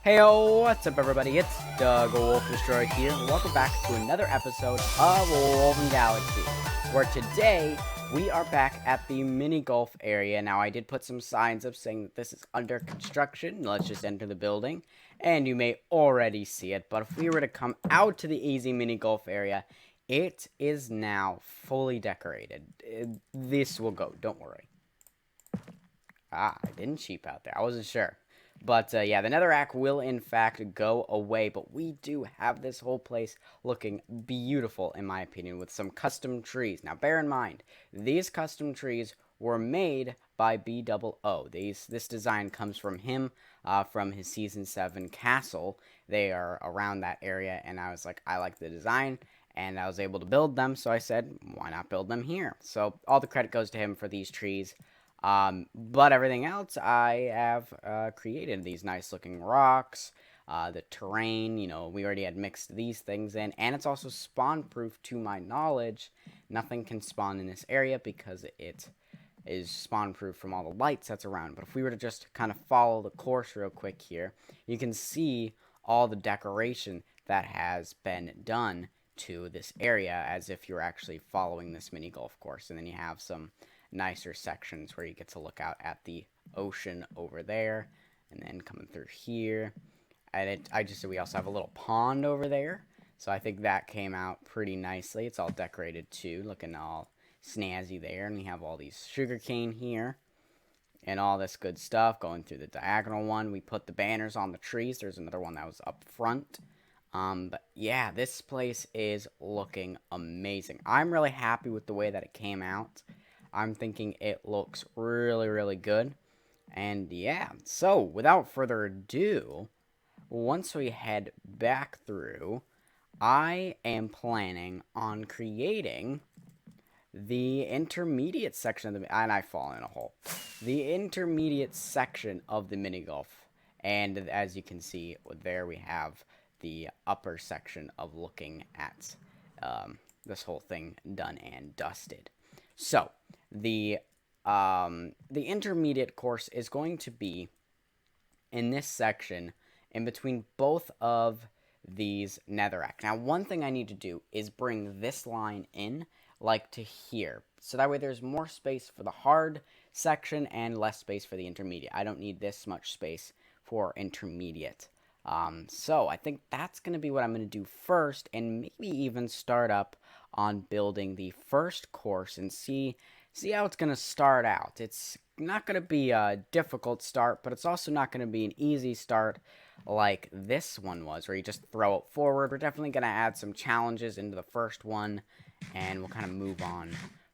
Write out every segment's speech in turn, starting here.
Heyo, what's up everybody? It's Doug Wolf Destroyer here. Welcome back to another episode of Wolven Galaxy, where today we are back at the mini golf area. Now I did put some signs up saying that this is under construction. Let's just enter the building, and you may already see it. But if we were to come out to the easy mini golf area, it is now fully decorated. This will go, don't worry. I didn't cheap out there. I wasn't sure. But yeah, the netherrack will in fact go away, but we do have this whole place looking beautiful in my opinion with some custom trees. Now bear in mind, these custom trees were made by BOO. This design comes from him, from his Season 7 castle. They are around that area, and I was like, I like the design, and I was able to build them, so I said, why not build them here? So all the credit goes to him for these trees. But everything else, I have created these nice looking rocks, the terrain, we already had mixed these things in, and it's also spawn proof to my knowledge. Nothing can spawn in this area because it is spawn proof from all the lights that's around. But if we were to just kind of follow the course real quick here, you can see all the decoration that has been done to this area as if you're actually following this mini golf course. And then you have some nicer sections where you get to look out at the ocean over there, and then coming through here. And we also have a little pond over there, so I think that came out pretty nicely. It's all decorated too, looking all snazzy there, and we have all these sugarcane here and all this good stuff going through the diagonal one. We put the banners on the trees. There's another one that was up front. But yeah, this place is looking amazing. I'm really happy with the way that it came out. I'm thinking it looks really, really good. And yeah, so without further ado, once we head back through, I am planning on creating the intermediate section of the, and I fall in a hole, the intermediate section of the mini golf. And as you can see, there we have the upper section of looking at this whole thing done and dusted. So the intermediate course is going to be in this section in between both of these netherrack. Now, one thing I need to do is bring this line in like to here, so that way there's more space for the hard section and less space for the intermediate. I don't need this much space for intermediate. So I think that's going to be what I'm going to do first, and maybe even start up on building the first course and see how it's going to start out. It's not going to be a difficult start, but it's also not going to be an easy start like this one was, where you just throw it forward. We're definitely going to add some challenges into the first one, and we'll kind of move on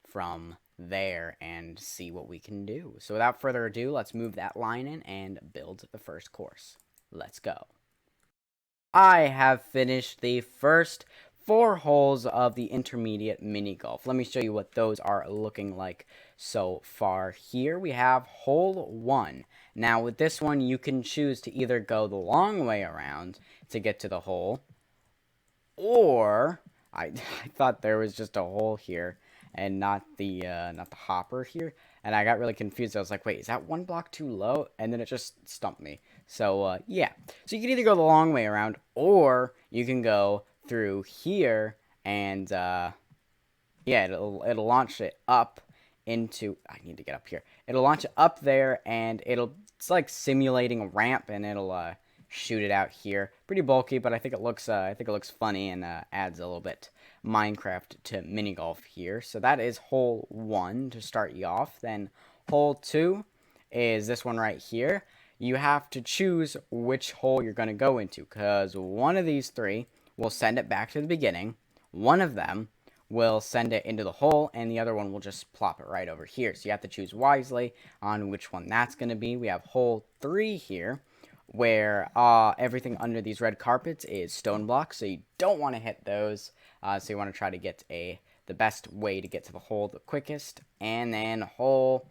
from there and see what we can do. So without further ado, let's move that line in and build the first course. Let's go. I have finished the first 4 holes of the intermediate mini golf. Let me show you what those are looking like so far. Here we have hole 1. Now with this one, you can choose to either go the long way around to get to the hole, or I thought there was just a hole here and not the hopper here, and I got really confused. I was like, wait, is that 1 block too low? And then it just stumped me. So yeah, so you can either go the long way around, or you can go through here, and yeah, it'll launch it up into, I need to get up here. It'll launch it up there, and it's like simulating a ramp, and it'll shoot it out here. Pretty bulky, but I think it looks funny, and adds a little bit Minecraft to mini golf here. So that is hole 1 to start you off. Then hole 2 is this one right here. You have to choose which hole you're going to go into, because one of these 3 will send it back to the beginning, one of them will send it into the hole, and the other one will just plop it right over here. So you have to choose wisely on which one that's going to be. We have hole 3 here, where everything under these red carpets is stone blocks, so you don't want to hit those. So you want to try to get the best way to get to the hole the quickest. And then hole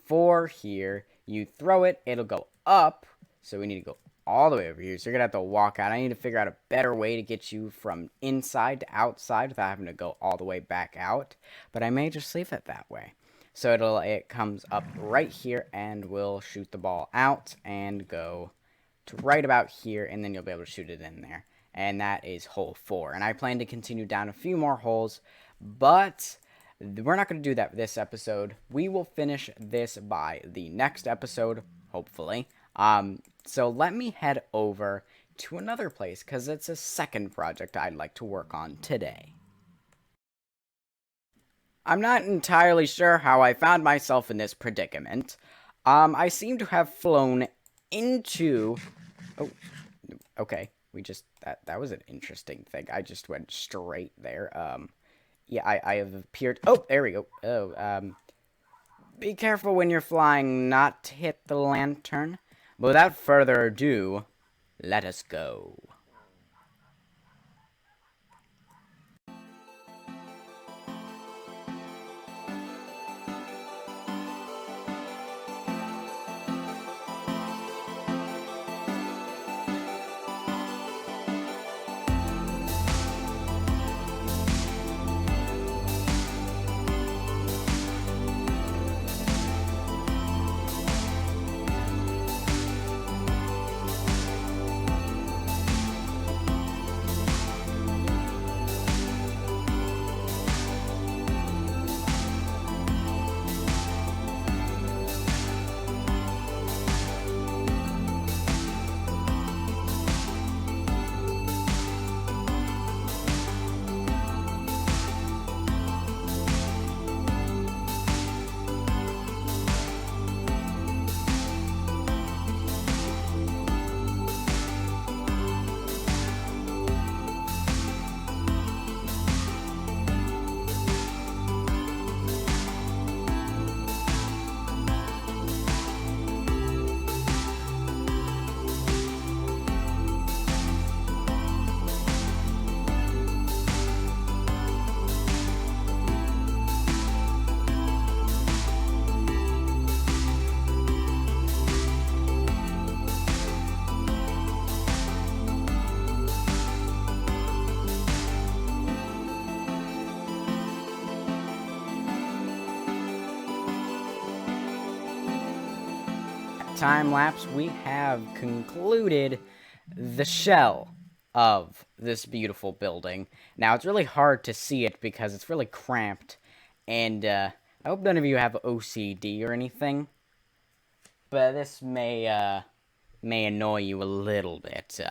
4 here, you throw it, it'll go up, so we need to go all the way over here, so you're gonna have to walk out. I need to figure out a better way to get you from inside to outside without having to go all the way back out, but I may just leave it that way. So it comes up right here, and we'll shoot the ball out and go to right about here, and then you'll be able to shoot it in there. And that is hole 4. And I plan to continue down a few more holes, but we're not going to do that this episode. We will finish this by the next episode, hopefully. So let me head over to another place, because it's a second project I'd like to work on today. I'm not entirely sure how I found myself in this predicament. I seem to have flown into... Oh, okay. That was an interesting thing. I just went straight there. Yeah, I have appeared... Oh, there we go. Oh, be careful when you're flying not to hit the lantern. But without further ado, let us go. Time lapse, we have concluded the shell of this beautiful building. Now, it's really hard to see it because it's really cramped, and I hope none of you have OCD or anything, but this may annoy you a little bit.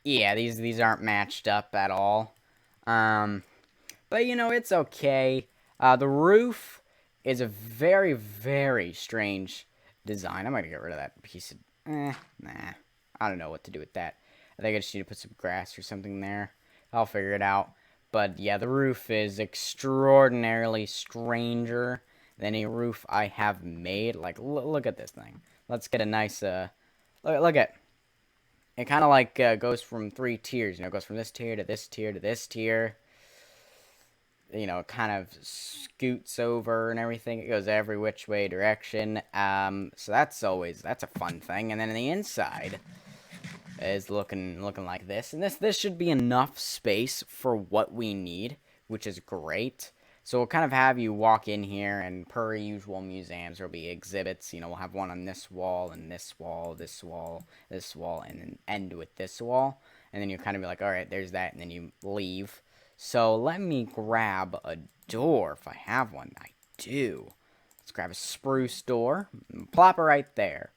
Yeah, these aren't matched up at all. But you know, it's okay. The roof is a very, very strange design. I'm gonna get rid of that piece of... nah. I don't know what to do with that. I think I just need to put some grass or something there. I'll figure it out. But yeah, the roof is extraordinarily stranger than a roof I have made. Like, look at this thing. Let's get a nice, look at... It kind of like goes from 3 tiers. You know, it goes from this tier to this tier to this tier. You know, it kind of scoots over and everything. It goes every which way direction. So that's a fun thing. And then the inside is looking like this. And this should be enough space for what we need, which is great. So we'll kind of have you walk in here, and per usual museums, there'll be exhibits. You know, we'll have one on this wall, and this wall, this wall, this wall, and then end with this wall. And then you kind of be like, all right, there's that, and then you leave. So let me grab a door, if I have one. I do. Let's grab a spruce door, and plop it right there.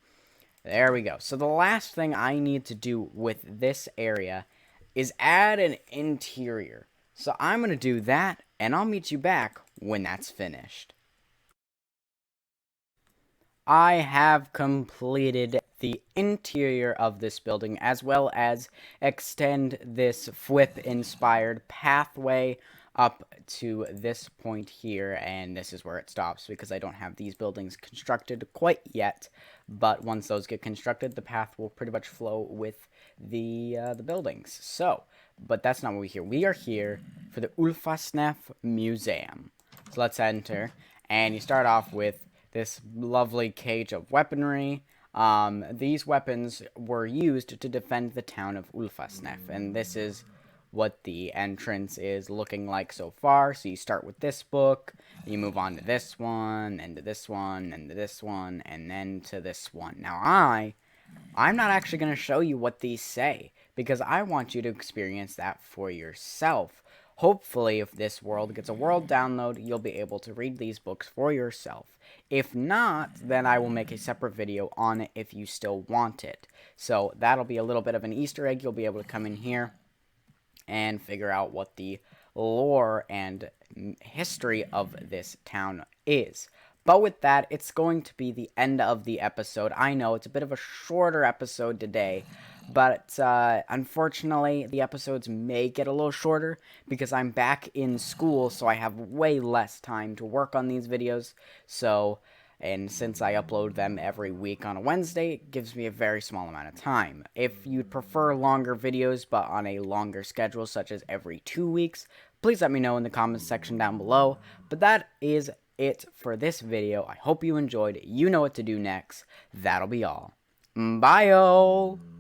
There we go. So the last thing I need to do with this area is add an interior. So I'm going to do that, and I'll meet you back when that's finished. I have completed the interior of this building, as well as extend this whip-inspired pathway up to this point here, and this is where it stops because I don't have these buildings constructed quite yet. But once those get constructed, the path will pretty much flow with the buildings. So, but that's not what we're here. We are here for the Ulfasnef Museum. So let's enter, and you start off with this lovely cage of weaponry. These weapons were used to defend the town of Ulfasnef, and this is what the entrance is looking like so far. So you start with this book, you move on to this one, and to this one, and to this one, and then to this one. Now I I'm not actually going to show you what these say because I want you to experience that for yourself. Hopefully, if this world gets a world download, you'll be able to read these books for yourself. If not, then I will make a separate video on it if you still want it. So that'll be a little bit of an Easter egg. You'll be able to come in here and figure out what the lore and history of this town is. But with that, it's going to be the end of the episode. I know it's a bit of a shorter episode today, but unfortunately, the episodes may get a little shorter because I'm back in school, so I have way less time to work on these videos. And since I upload them every week on a Wednesday, it gives me a very small amount of time. If you'd prefer longer videos but on a longer schedule, such as every 2 weeks, please let me know in the comments section down below. But that is it for this video. I hope you enjoyed. You know what to do next. That'll be all. Bye-o!